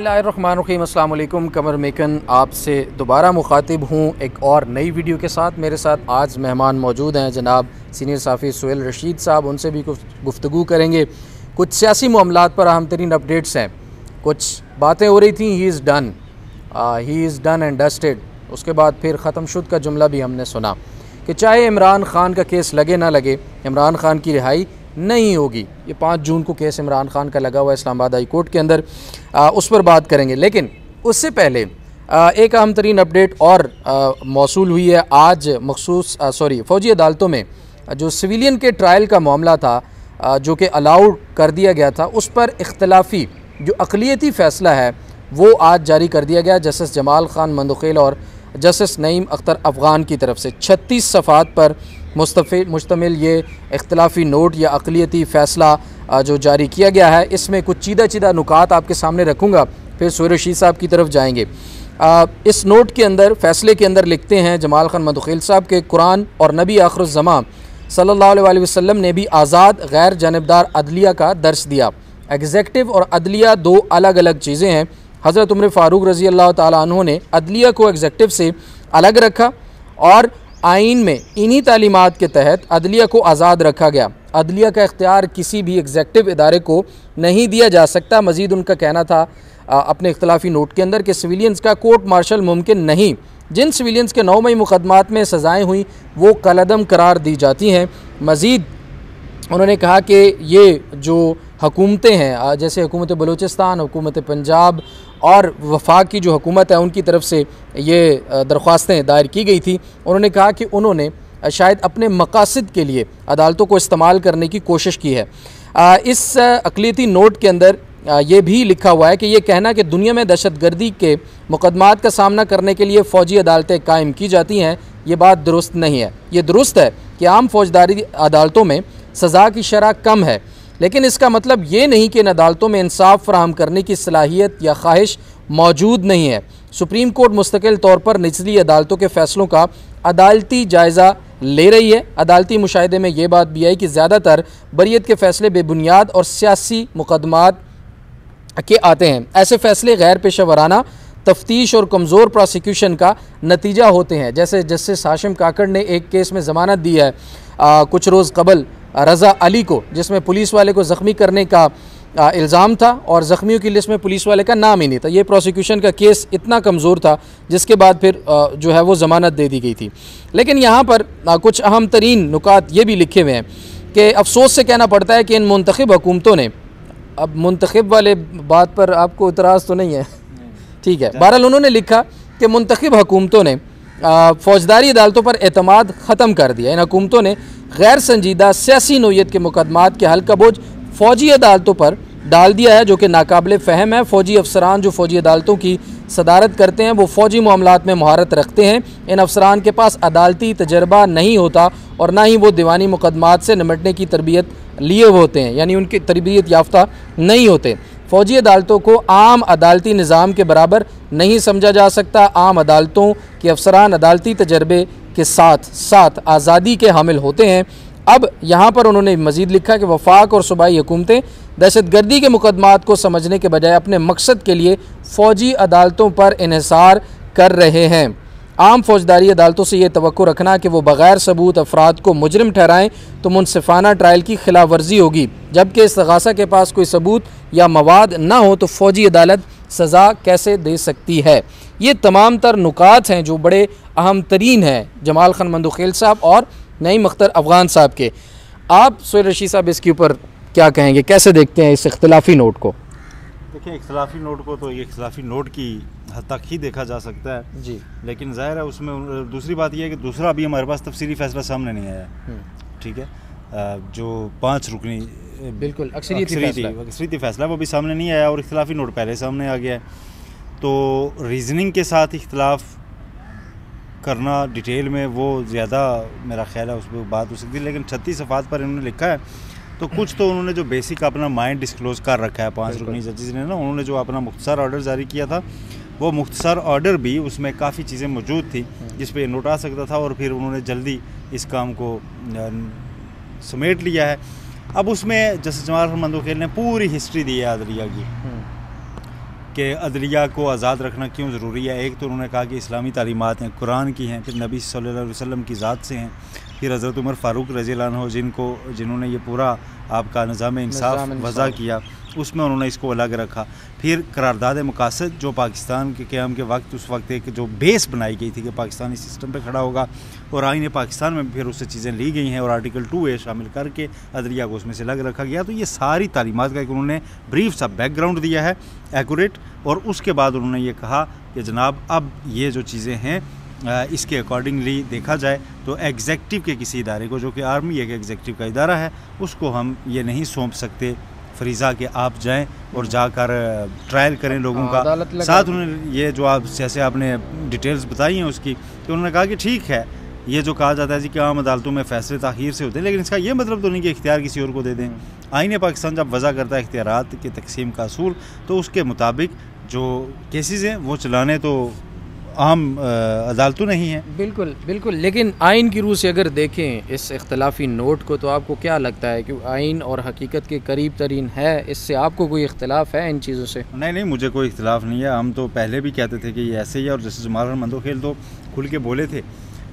बिस्मिल्लाहिर्रहमानिर्रहीम। अस्सलाम वालेकुम। कमर मेकन आपसे दोबारा मुखातिब हूँ एक और नई वीडियो के साथ। मेरे साथ आज मेहमान मौजूद हैं जनाब सीनियर सहाफ़ी सुहेल रशीद साहब। उनसे भी गुफ्तगू करेंगे। कुछ सियासी मामलात पर अहम तरीन अपडेट्स हैं। कुछ बातें हो रही थी he is done and dusted. उसके बाद फिर ख़त्म शुद का जुमला भी हमने सुना कि चाहे इमरान ख़ान का केस लगे ना लगे, इमरान ख़ान की रिहाई नहीं होगी। ये 5 जून को केस इमरान ख़ान का लगा हुआ है इस्लामाबाद हाई कोर्ट के अंदर, उस पर बात करेंगे। लेकिन उससे पहले एक अहम तरीन अपडेट और मौसूल हुई है आज मखसूस फ़ौजी अदालतों में जो सिविलियन के ट्रायल का मामला था जो कि अलाउड कर दिया गया था, उस पर इख्तलाफी जो अक़लियती फ़ैसला है वो आज जारी कर दिया गया जस्टिस जमाल ख़ान मंदखेल और जस्टिस नईम अख्तर अफ़गान की तरफ से। 36 सफ़ात पर मुश्तमिल ये इख्तलाफी नोट या अक़लियती फ़ैसला जो जारी किया गया है, इसमें कुछ चीदा नुकात आपके सामने रखूँगा, फिर सुहेल रशीद साहब की तरफ जाएंगे। इस नोट के अंदर फ़ैसले के अंदर लिखते हैं जमाल ख़ान मंदखेल साहब के कुरान और नबी आखिरुज़्ज़मां सल्लल्लाहु अलैहि वसल्लम ने भी आज़ाद गैर जानबदार अदलिया का दर्स दिया। एग्जेक्टिव और अदलिया दो अलग अलग चीज़ें हैं। हज़रत उमर फ़ारूक रज़ी अल्लाह ताला अन्हु ने अदलिया को एग्जेक्टिव से अलग रखा और आइन में इन्हीं तालीमात के तहत अदलिया को आज़ाद रखा गया। अदलिया का इख्तियार किसी भी एग्जेक्टिव इदारे को नहीं दिया जा सकता। मज़ीद उनका कहना था अपने इख्तलाफी नोट के अंदर कि सिविलियंस का कोर्ट मार्शल मुमकिन नहीं। जिन सिविलियंस के 9 मई मुकदमात में सज़ाएँ हुई वो कलअदम करार दी जाती हैं। मज़ीद उन्होंने कहा कि ये जो हुकूमतें हैं जैसे हुकूमत बलूचिस्तान, हुकूमत पंजाब और वफाक की जो हुकूमत है, उनकी तरफ से ये दरख्वास्तें दायर की गई थी। उन्होंने कहा कि उन्होंने शायद अपने मकासद के लिए अदालतों को इस्तेमाल करने की कोशिश की है। इस अक़लियती नोट के अंदर ये भी लिखा हुआ है कि ये कहना कि दुनिया में दहशतगर्दी के मुकदमात का सामना करने के लिए फ़ौजी अदालतें कायम की जाती हैं, ये बात दुरुस्त नहीं है। ये दुरुस्त है कि आम फ़ौजदारी अदालतों में सज़ा की शरह कम है, लेकिन इसका मतलब ये नहीं कि इन अदालतों में इंसाफ फराहम करने की सलाहियत या ख्वाहिश मौजूद नहीं है। सुप्रीम कोर्ट मुस्तकिल तौर पर निचली अदालतों के फ़ैसलों का अदालती जायज़ा ले रही है। अदालती मुशाहिदे में ये बात भी आई कि ज़्यादातर बरियत के फ़ैसले बेबुनियाद और सियासी मुकदमात के आते हैं। ऐसे फ़ैसले गैर पेशा वराना तफ्तीश और कमज़ोर प्रोसिक्यूशन का नतीजा होते हैं। जैसे जस्टिस हाशिम काकड़ ने एक केस में ज़मानत दी है कुछ रोज़ कबल रज़ा अली को, जिसमें पुलिस वाले को ज़ख्मी करने का इल्ज़ाम था और ज़ख्मियों की लिस्ट में पुलिस वाले का नाम ही नहीं था। ये प्रोसिक्यूशन का केस इतना कमज़ोर था जिसके बाद फिर जो है वो ज़मानत दे दी गई थी। लेकिन यहाँ पर कुछ अहम तरीन नुकात ये भी लिखे हुए हैं कि अफसोस से कहना पड़ता है कि इन मुंतखब हुकूमतों ने, अब मुंतखब वाले बात पर आपको इतराज़ तो नहीं है, ठीक है, बहरहाल उन्होंने लिखा कि मुंतखब हुकूमतों ने फ़ौजदारी अदालतों पर एतमाद ख़त्म कर दिया। इन हुकूमतों ने गैर संजीदा सियासी नोयत के मुकदमात के हल का बोझ फ़ौजी अदालतों पर डाल दिया है, जो कि नाकाबिल फ़हम है। फ़ौजी अफसरान जो फ़ौजी अदालतों की सदारत करते हैं वो फ़ौजी मामलात में महारत रखते हैं। इन अफसरान के पास अदालती तजर्बा नहीं होता और ना ही वो दीवानी मुकदमात से निपटने की तरबियत लिए होते हैं, यानी उनकी तरबियत याफ्ता नहीं होते। फ़ौजी अदालतों को आम अदालती निज़ाम के बराबर नहीं समझा जा सकता। आम अदालतों के अफसरान अदालती तजर्बे के साथ साथ आज़ादी के हामिल होते हैं। अब यहाँ पर उन्होंने मज़ीद लिखा कि वफाक और सूबाई हुकूमतें दहशतगर्दी के मुकदमात को समझने के बजाय अपने मकसद के लिए फ़ौजी अदालतों पर इन्हिसार कर रहे हैं। आम फ़ौजदारी अदालतों से ये तवक्को रखना कि वो बग़ैर सबूत अफराद को मुजरिम ठहराएँ तो मुनसिफ़ाना ट्रायल की खिलाफ वर्जी होगी, जबकि इस्तग़ासा के पास कोई सबूत या मवाद ना हो तो फ़ौजी अदालत सज़ा कैसे दे सकती है। ये तमाम तर नुकात हैं जो बड़े अहम तरीन हैं जमाल ख़ान मंदखेल साहब और नईम अख्तर अफ़गान साहब के। आप सुहेल रशीद साहब इसके ऊपर क्या कहेंगे, कैसे देखते हैं इस इख्तिलाफ़ी नोट को? देखिए, इख्तिलाफ़ी नोट को तो ये इख्तिलाफ़ी नोट की हद तक ही देखा जा सकता है जी, लेकिन ज़ाहिर है उसमें दूसरी बात यह है कि दूसरा अभी हमारे पास तफसीली फ़ैसला सामने नहीं आया, ठीक है। जो 5 रुकनी बिल्कुल अक्सरियती फ़ैसला वो भी सामने नहीं आया और इख्तिलाफ़ी नोट पहले सामने आ गया है। तो रीज़निंग के साथ इख्तिलाफ़ करना डिटेल में वो ज़्यादा मेरा ख्याल है उस पर बात हो सकती है। लेकिन 36 सफ़ात पर इन्होंने लिखा है तो कुछ तो उन्होंने जो बेसिक अपना माइंड डिस्क्लोज़ कर रखा है 5 रुकनी जजेस ने ना, उन्होंने जो अपना मुख्तसर ऑर्डर जारी किया था वो मुख्तसर ऑर्डर भी उसमें काफ़ी चीज़ें मौजूद थी जिस पे नोट आ सकता था और फिर उन्होंने जल्दी इस काम को समेट लिया है। अब उसमें जस्टिस जमाल ख़ान मंदखेल ने पूरी हिस्ट्री दी है अदलिया की, कि अदलिया को आज़ाद रखना क्यों ज़रूरी है। एक तो उन्होंने कहा कि इस्लामी तालीमात हैं, कुरान की हैं, फिर नबी सल्लल्लाहु अलैहि वसल्लम की ज़ात से हैं, फिर हज़रत उमर फ़ारूक रज़ियल्लाहु अन्हु जिन्होंने ये पूरा आपका निज़ाम इंसाफ़ वज़ा किया, उसमें उन्होंने इसको अलग रखा। फिर करारदाद मकासद जो पाकिस्तान के क़याम के वक्त उस वक्त एक जो बेस बनाई गई थी कि पाकिस्तान इस सिस्टम पे खड़ा होगा, और आईन पाकिस्तान में फिर उससे चीज़ें ली गई हैं और आर्टिकल 2A शामिल करके अदलिया को उसमें से अलग रखा गया। तो ये सारी तालीमात का एक उन्होंने ब्रीफ सा बैकग्राउंड दिया है एक्यूरेट, और उसके बाद उन्होंने ये कहा कि जनाब अब ये जो चीज़ें हैं इसके अकॉर्डिंगली देखा जाए तो एग्जेक्टिव के किसी इदारे को, जो कि आर्मी एक एग्जेक्टिव का इदारा है, उसको हम ये नहीं सौंप सकते फरीज़ा के आप जाएं और जाकर ट्रायल करें लोगों का। साथ उन्होंने ये जो आप जैसे आपने डिटेल्स बताई हैं उसकी, तो उन्होंने कहा कि ठीक है ये जो कहा जाता है जी कि आम अदालतों में फ़ैसले ताख़ीर से होते हैं, लेकिन इसका ये मतलब तो नहीं कि इख्तियार किसी और को दे दें। आईन पाकिस्तान जब वज़ा करता है इख्तियारात की तकसीम का असूल, तो उसके मुताबिक जो केसेस हैं वो चलाने तो आम अदालतों नहीं है। बिल्कुल बिल्कुल, लेकिन आइन की रूह से अगर देखें इस इख्तलाफी नोट को, तो आपको क्या लगता है कि आइन और हकीकत के करीब तरीन है? इससे आपको कोई इख्तलाफ है इन चीज़ों से? नहीं, मुझे कोई इख्तलाफ नहीं है। हम तो पहले भी कहते थे कि ये ऐसे ही है, और जैसे जमाल मंदोखेल तो खुल के बोले थे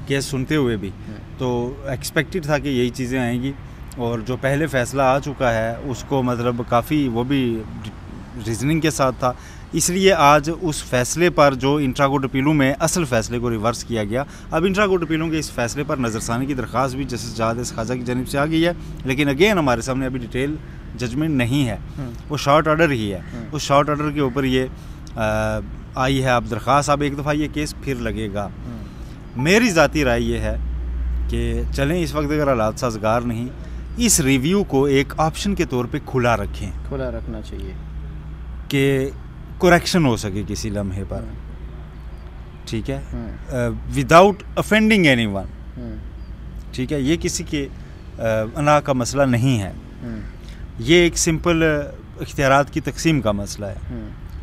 केस सुनते हुए भी, तो एक्सपेक्टेड था कि यही चीज़ें आएंगी, और जो पहले फ़ैसला आ चुका है उसको मतलब काफ़ी वो भी रीजनिंग के साथ था, इसलिए आज उस फैसले पर जो इंट्रा कोर्ट अपीलों में असल फ़ैसले को रिवर्स किया गया। अब इंट्रा कोर्ट अपीलों के इस फैसले पर नज़रसानी की दरख्वास्त भी जस्टिस जहाद खाजा की जानिब से आ गई है, लेकिन अगेन हमारे सामने अभी डिटेल जजमेंट नहीं है, वो शॉर्ट ऑर्डर ही है। उस शॉर्ट ऑर्डर के ऊपर ये आई है अब दरख्वास्त। अब एक दफ़ा ये केस फिर लगेगा। मेरी ज़ाती राय ये है कि चलें इस वक्त अगर हालात साजगार नहीं, इस रिव्यू को एक ऑप्शन के तौर पे खुला रखें, खुला रखना चाहिए कि करेक्शन हो सके किसी लम्हे पर, ठीक है, विदाउट ऑफेंडिंग एनीवन, ठीक है। ये किसी के अना का मसला नहीं है, ये एक सिंपल इख्तियारात की तकसीम का मसला है,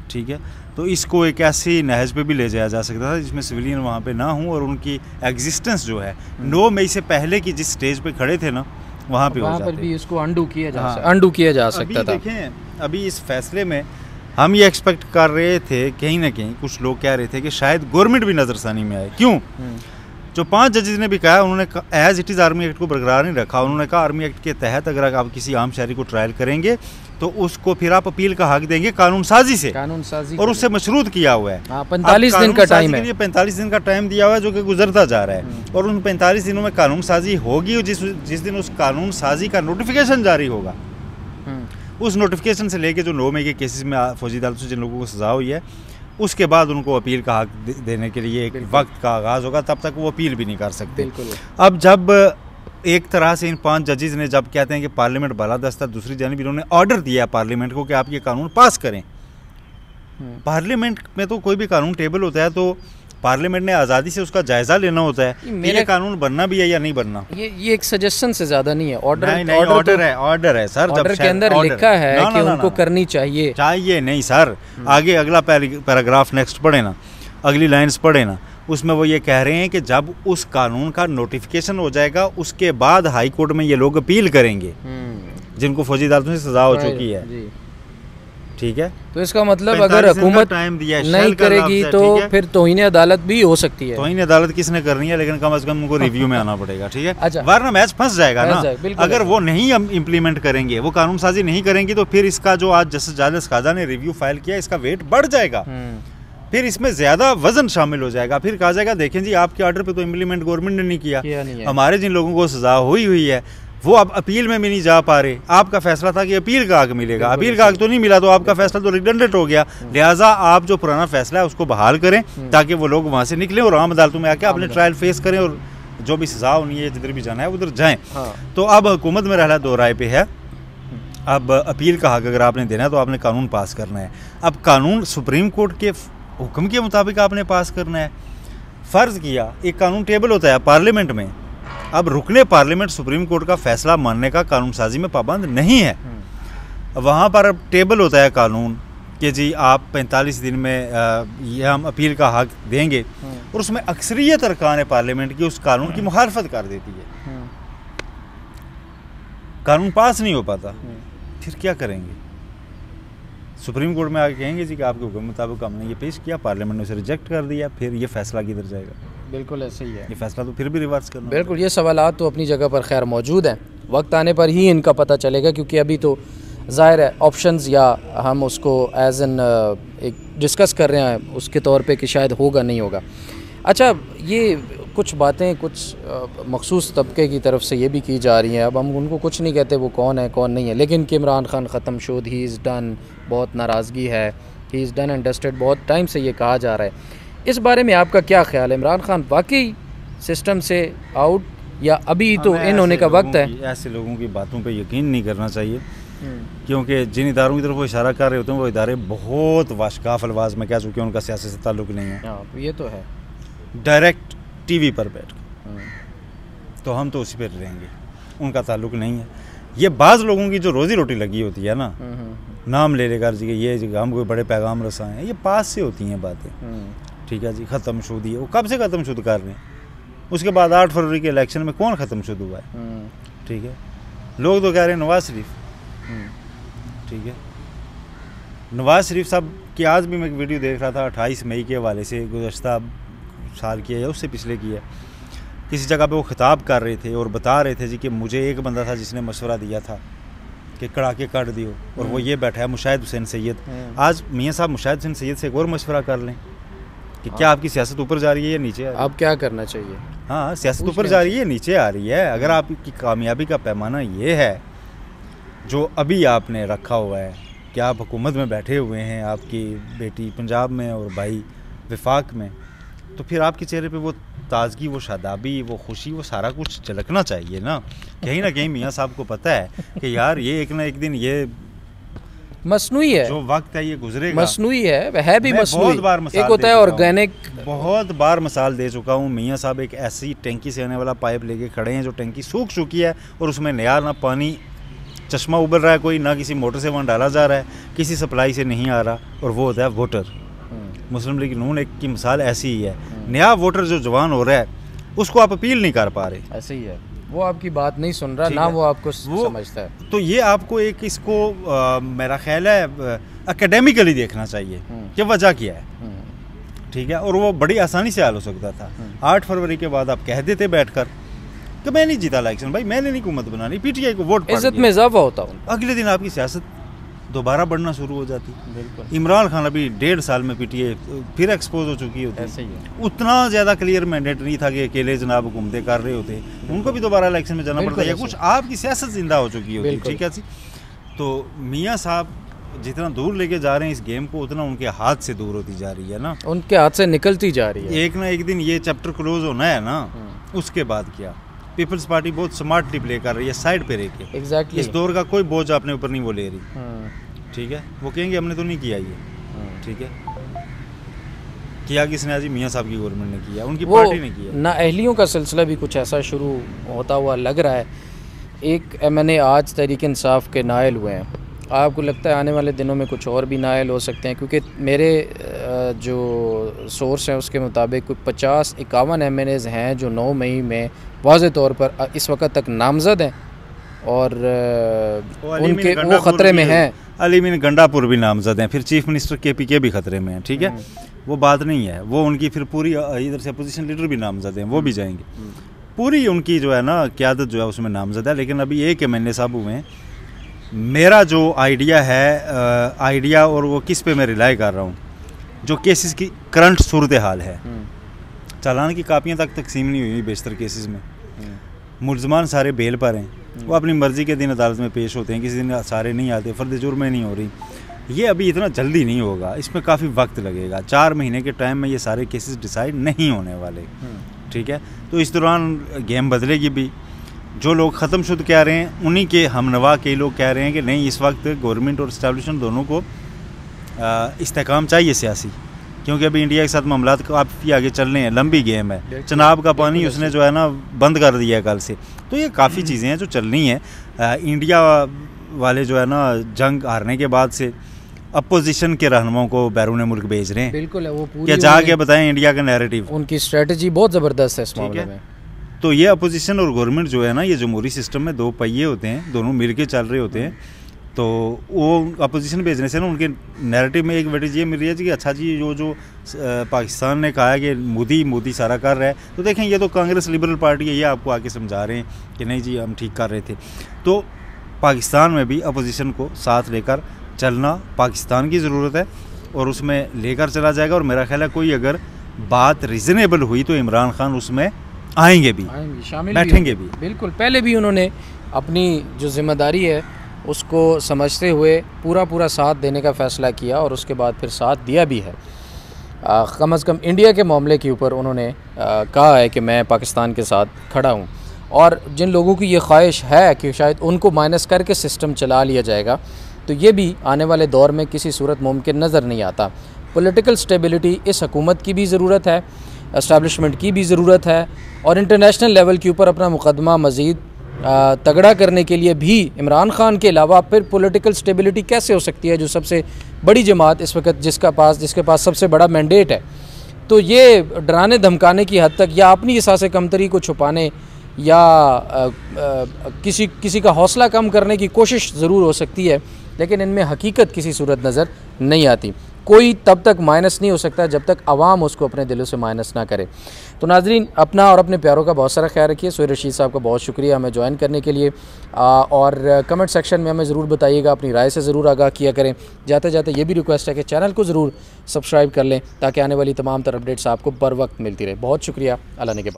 ठीक है। तो इसको एक ऐसी नहज पे भी ले जाया जा सकता था जिसमें सिविलियन वहाँ पे ना हो और उनकी एग्जिस्टेंस जो है 9 मई से पहले की जिस स्टेज पे खड़े थे ना वहाँ पे हो जाते, भी इसको अंडू किया जा सकता था। देखें अभी इस फैसले में हम ये एक्सपेक्ट कर रहे थे, कहीं ना कहीं कुछ लोग कह रहे थे कि शायद गवर्नमेंट भी नज़रसानी में आए। क्यों? जो 5 जजेस ने भी कहा, उन्होंने as it is army act को बरकरार नहीं रखा। उन्होंने कहा आर्मी एक्ट के तहत अगर आप किसी आम शहरी को ट्रायल करेंगे तो उसको फिर आप अपील का हक देंगे कानून साजी और उससे मशरूत किया हुआ है। 45 दिन का टाइम है, 45 दिन का टाइम दिया हुआ है जो कि गुजरता जा रहा है, और उन 45 दिनों में कानून साजी होगी, और जिस दिन उस कानून साजी का नोटिफिकेशन जारी होगा, उस नोटिफिकेशन से लेके जो 9 मई के केसेस में फौजी अदालत से जिन लोगों को सज़ा हुई है, उसके बाद उनको अपील का हक देने के लिए एक वक्त का आगाज़ होगा, तब तक वो अपील भी नहीं कर सकते। अब जब एक तरह से इन 5 जजेस ने जब कहते हैं कि पार्लियामेंट बालादस्त है, दूसरी जानिब इन्होंने ऑर्डर दिया पार्लियामेंट को कि आप ये कानून पास करें। पार्लियामेंट में तो कोई भी कानून टेबल होता है तो पार्लियामेंट ने आज़ादी से उसका जायज़ा लेना होता है कि ये कानून बनना भी है या नहीं बनना। ये एक सजेशन से ज़्यादा नहीं है, ऑर्डर है सर। ऑर्डर के अंदर लिखा है कि उनको करनी चाहिए नहीं सर। आगे अगला पैराग्राफ नेक्स्ट पढ़े ना, अगली लाइन्स पढ़े ना, उसमें वो ये कह रहे हैं कि जब उस कानून का नोटिफिकेशन हो जाएगा उसके बाद हाई कोर्ट में ये लोग अपील करेंगे जिनको फौजी अदालतों से सज़ा हो चुकी है, ठीक है। तो इसका मतलब अगर हुकूमत नहीं करेगी तो फिर तौहीन अदालत भी हो सकती है। तौहीन अदालत किसने करनी है, लेकिन कम से कम उनको रिव्यू में आना पड़ेगा, ठीक है। अच्छा, वरना मैच फंस जाएगा ना। अगर वो नहीं इम्प्लीमेंट करेंगे, वो कानून साजी नहीं करेंगी, तो फिर इसका जो आज जस्टिस जालिस खाजा ने रिव्यू फाइल किया, इसका वेट बढ़ जाएगा, फिर इसमें ज्यादा वजन शामिल हो जाएगा। फिर कहा जाएगा देखें जी आपके ऑर्डर पे तो इम्प्लीमेंट गवर्नमेंट ने नहीं किया, हमारे जिन लोगों को सजा हुई है वो अब अपील में भी नहीं जा पा रहे। आपका फैसला था कि अपील का हक मिलेगा, अपील का हक तो नहीं मिला, तो आपका फैसला तो रिडंडेंट हो गया। लिहाजा आप जो पुराना फैसला है उसको बहाल करें ताकि वो लोग वहाँ से निकलें और आम अदालतों में आके अपने ट्रायल फेस करें और जो भी सजा होनी है जिधर भी जाना है उधर जाएं। तो अब हुकूमत में रहना दो राय पे है। अब अपील का हक अगर आपने देना है तो आपने कानून पास करना है। अब कानून सुप्रीम कोर्ट के हुक्म के मुताबिक आपने पास करना है। फ़र्ज़ किया एक कानून टेबल होता है पार्लियामेंट में, अब रुकने पार्लियामेंट सुप्रीम कोर्ट का फैसला मानने का कानून साजी में पाबंद नहीं है। वहाँ पर अब टेबल होता है कानून कि जी आप 45 दिन में ये हम अपील का हक देंगे, और उसमें अक्सरियत अरकान पार्लियामेंट की उस कानून की मुखालफत कर देती है, कानून पास नहीं हो पाता, फिर क्या करेंगे? सुप्रीम कोर्ट में आके कहेंगे जी कि आपके हुक्म मुताबिक हमने ये पेश किया, पार्लियामेंट ने उसे रिजेक्ट कर दिया, फिर ये फैसला किधर जाएगा? बिल्कुल ऐसे ही है, ये फैसला तो फिर भी रिवर्स करना। बिल्कुल, ये सवालात तो अपनी जगह पर खैर मौजूद हैं, वक्त आने पर ही इनका पता चलेगा, क्योंकि अभी तो ज़ाहिर है ऑप्शंस या हम उसको एज एन एक डिस्कस कर रहे हैं उसके तौर पे कि शायद होगा नहीं होगा। अच्छा, ये कुछ बातें कुछ मखसूस तबके की तरफ से ये भी की जा रही हैं, अब हम उनको कुछ नहीं कहते वो कौन है कौन नहीं है, लेकिन कि इमरान खान ख़त्म शुद, ही इज़ डन, बहुत नाराज़गी है, he is done and dusted, बहुत टाइम से ये कहा जा रहा है। इस बारे में आपका क्या ख्याल है? इमरान खान वाकई सिस्टम से आउट या अभी तो इन होने का वक्त है? ऐसे लोगों की बातों पे यकीन नहीं करना चाहिए, क्योंकि जिन इदारों की तरफ वो इशारा कर रहे होते हैं वो इदारे बहुत वाशकाफ अल्फाज में कह चुके हैं उनका सियासत से ताल्लुक़ नहीं है। ये तो है, डायरेक्ट टीवी पर बैठ तो हम तो उसी पर रहेंगे, उनका ताल्लुक़ नहीं है। ये बाज़ लोगों की जो रोज़ी रोटी लगी होती है ना, नाम ले लेकर जी ये हम कोई बड़े पैगाम रसाएं हैं, ये पास से होती हैं बातें, ठीक है जी। ख़त्म शुद है, वो कब से ख़त्म शुद कर रहे हैं? उसके बाद 8 फरवरी के इलेक्शन में कौन ख़त्म शुद हुआ है? ठीक है, लोग तो कह रहे हैं नवाज़ शरीफ, ठीक है। नवाज़ शरीफ साहब की आज भी मैं एक वीडियो देख रहा था 28 मई के हवाले से, गुज़श्ता साल की है या उससे पिछले की है, किसी जगह पे वो खिताब कर रहे थे और बता रहे थे जी कि मुझे एक बंदा था जिसने मशवरा दिया था कि कड़ाके काट दियो, और वो ये बैठा है मुशाहिद हुसैन सैयद। आज मियाँ साहब मुशाहिद हुसैन सैयद से एक और मशवरा कर लें कि क्या आपकी सियासत ऊपर जा रही है या नीचे आ रही है? अब क्या करना चाहिए? हाँ, सियासत ऊपर जा रही है नीचे आ रही है? अगर आपकी कामयाबी का पैमाना ये है जो अभी आपने रखा हुआ है कि आप हुकूमत में बैठे हुए हैं, आपकी बेटी पंजाब में और भाई विफाक में, तो फिर आपके चेहरे पे वो ताजगी, वो शादाबी, वो खुशी, वो सारा कुछ झलकना चाहिए ना कहीं मियाँ साहब को पता है कि यार ये एक ना एक दिन ये मसनूई है, जो वक्त है ये गुजरेगा, मसनूई है भी मसनूई। बहुत बार मिसाल एक होता है ऑर्गेनिक, बहुत बार मिसाल दे चुका हूँ। मियाँ साहब एक ऐसी टैंकी से आने वाला पाइप लेके खड़े हैं जो टैंकी सूख चुकी है और उसमें नया ना पानी चश्मा उबल रहा है, कोई ना किसी मोटर से वहाँ डाला जा रहा है, किसी सप्लाई से नहीं आ रहा, और वो होता है वोटर। मुस्लिम लीग नून एक की मिसाल ऐसी ही है, नया वोटर जो जवान हो रहा है उसको आप अपील नहीं कर पा रहे, ऐसे ही है, वो आपकी बात नहीं सुन रहा ना, वो आपको समझता है। तो ये आपको एक इसको मेरा ख्याल है एकेडमिकली देखना चाहिए कि वजह क्या है, ठीक है। और वो बड़ी आसानी से हल हो सकता था। 8 फरवरी के बाद आप कह देते बैठकर कि मैं नहीं जीता इलेक्शन, भाई मैंने नहीं हुकूमत बनानी, पीटीआई को वोट, इज्जत में इजाफा होता हूँ, अगले दिन आपकी सियासत दोबारा बढ़ना शुरू हो जाती। बिल्कुल। इमरान खान अभी 1.5 साल में पीटीआई फिर एक्सपोज हो चुकी होती, ऐसे ही है। उतना ज़्यादा क्लियर मैंडेट नहीं था कि अकेले जनाब हुकूमतें कर रहे होते, उनको भी दोबारा इलेक्शन में जाना पड़ता है, कुछ आपकी सियासत जिंदा हो चुकी होती, ठीक है जी। तो मियाँ साहब जितना दूर लेके जा रहे हैं इस गेम को, उतना उनके हाथ से दूर होती जा रही है ना, उनके हाथ से निकलती जा रही है। एक ना एक दिन ये चैप्टर क्लोज होना है ना, उसके बाद क्या? पीपल्स पार्टी बहुत स्मार्टली प्ले कर रही है साइड पे रह के, एग्जैक्टली। इस दौर का कोई बोझ अपने ऊपर नहीं वो ले रही, ठीक है। वो कहेंगे हमने तो नहीं किया ये, ठीक है, किया किसने? आज मियाँ साहब की गवर्नमेंट ने किया, उनकी पार्टी ने किया। नाअहलियों का सिलसिला भी कुछ ऐसा शुरू होता हुआ लग रहा है। एक MNA आज तहरीक इंसाफ के नायल हुए हैं, आपको लगता है आने वाले दिनों में कुछ और भी नायल हो सकते हैं? क्योंकि मेरे जो सोर्स हैं उसके मुताबिक कुछ 50-51 MNAs हैं जो 9 मई में वाज़े तौर पर इस वक्त तक नामज़द हैं और उनके वो ख़तरे में हैं। अलीमीन गंडापुर भी नामज़द हैं, फिर चीफ मिनिस्टर KPK भी ख़तरे में हैं, ठीक है। वो बात नहीं है, वो उनकी फिर पूरी इधर से अपोजिशन लीडर भी नामज़द हैं, वो भी जाएंगे, पूरी उनकी जो है ना क़यादत जो है उसमें नामज़द है। लेकिन अभी एक MNA साहब हुए हैं। मेरा जो आइडिया है, आइडिया और वो किस पे मैं रिलाई कर रहा हूँ, जो केसेस की करंट सूरत हाल है, चालान की कापियाँ तक तकसीम नहीं हुई बेशतर केसेस में, मुलजमान सारे बेल पर हैं, वो अपनी मर्ज़ी के दिन अदालत में पेश होते हैं, किसी दिन सारे नहीं आते, फ़र्द जुर्म नहीं हो रही। ये अभी इतना जल्दी नहीं होगा, इसमें काफ़ी वक्त लगेगा, 4 महीने के टाइम में ये सारे केसेस डिसाइड नहीं होने वाले, ठीक है। तो इस दौरान गेम बदलेगी भी। जो लोग ख़त्म शुद्ध कह रहे हैं उन्हीं के हमनवा कई लोग कह रहे हैं कि नहीं, इस वक्त गवर्नमेंट और इस्टेब्लिशमेंट दोनों को इस्तेकाम चाहिए सियासी, क्योंकि अभी इंडिया के साथ मामलात काफ़ी आगे चल रहे हैं, लंबी गेम है। चनाब का पानी उसने जो है ना बंद कर दिया है कल से, तो ये काफ़ी चीज़ें हैं जो चलनी है। इंडिया वाले जो है ना जंग हारने के बाद से अपोजिशन के रहनुमाओं को बैरून मुल्क भेज रहे हैं, बिल्कुल है, वो पूरी क्या जाके बताएं इंडिया का नैरेटिव, उनकी स्ट्रेटजी बहुत ज़बरदस्त है इस मामले में। तो ये अपोजिशन और गवर्नमेंट जो है ना, ये जमहूरी सिस्टम में 2 पहिए होते हैं, दोनों मिलके चल रहे होते हैं। तो वो अपोजिशन भेजने से ना उनके नैरेटिव में एक वेटेज ये मिल रही है कि अच्छा जी जो पाकिस्तान ने कहा है कि मोदी सारा कर रहा है, तो देखें ये तो कांग्रेस लिबरल पार्टी है, ये आपको आके समझा रहे हैं कि नहीं जी हम ठीक कर रहे थे। तो पाकिस्तान में भी अपोजिशन को साथ लेकर चलना पाकिस्तान की ज़रूरत है और उसमें लेकर चला जाएगा। और मेरा ख्याल है कोई अगर बात रीज़नेबल हुई तो इमरान खान उसमें आएंगे भी, शामिल बैठेंगे भी। बिल्कुल, पहले भी उन्होंने अपनी जो जिम्मेदारी है उसको समझते हुए पूरा साथ देने का फ़ैसला किया और उसके बाद फिर साथ दिया भी है। कम से कम इंडिया के मामले के ऊपर उन्होंने कहा है कि मैं पाकिस्तान के साथ खड़ा हूँ। और जिन लोगों की ये ख्वाहिश है कि शायद उनको माइनस करके सिस्टम चला लिया जाएगा, तो ये भी आने वाले दौर में किसी सूरत मुमकिन नज़र नहीं आता। पॉलिटिकल स्टेबिलिटी इस हुकूमत की भी ज़रूरत है, एस्टैब्लिशमेंट की भी ज़रूरत है, और इंटरनेशनल लेवल के ऊपर अपना मुकदमा मज़ीद तगड़ा करने के लिए भी इमरान खान के अलावा फिर पॉलिटिकल स्टेबिलिटी कैसे हो सकती है, जो सबसे बड़ी जमात इस वक्त जिसके पास सबसे बड़ा मैंडेट है। तो ये डराने धमकाने की हद तक या अपनी एहसास कमतरी को छुपाने या किसी का हौसला कम करने की कोशिश ज़रूर हो सकती है, लेकिन इनमें हकीकत किसी सूरत नज़र नहीं आती। कोई तब तक माइनस नहीं हो सकता जब तक आवाम उसको अपने दिलों से माइनस ना करे। तो नाजरीन, अपना और अपने प्यारों का बहुत सारा ख्याल रखिए। सुहेल रशीद साहब का बहुत शुक्रिया हमें ज्वाइन करने के लिए, और कमेंट सेक्शन में हमें ज़रूर बताइएगा, अपनी राय से ज़रूर आगाह किया करें। जाते जाते ये भी रिक्वेस्ट है कि चैनल को ज़रूर सब्सक्राइब कर लें ताकि आने वाली तमाम तर अपडेट्स आपको बर वक्त मिलती रहे। बहुत शुक्रिया, अल्लाह ने के बाद।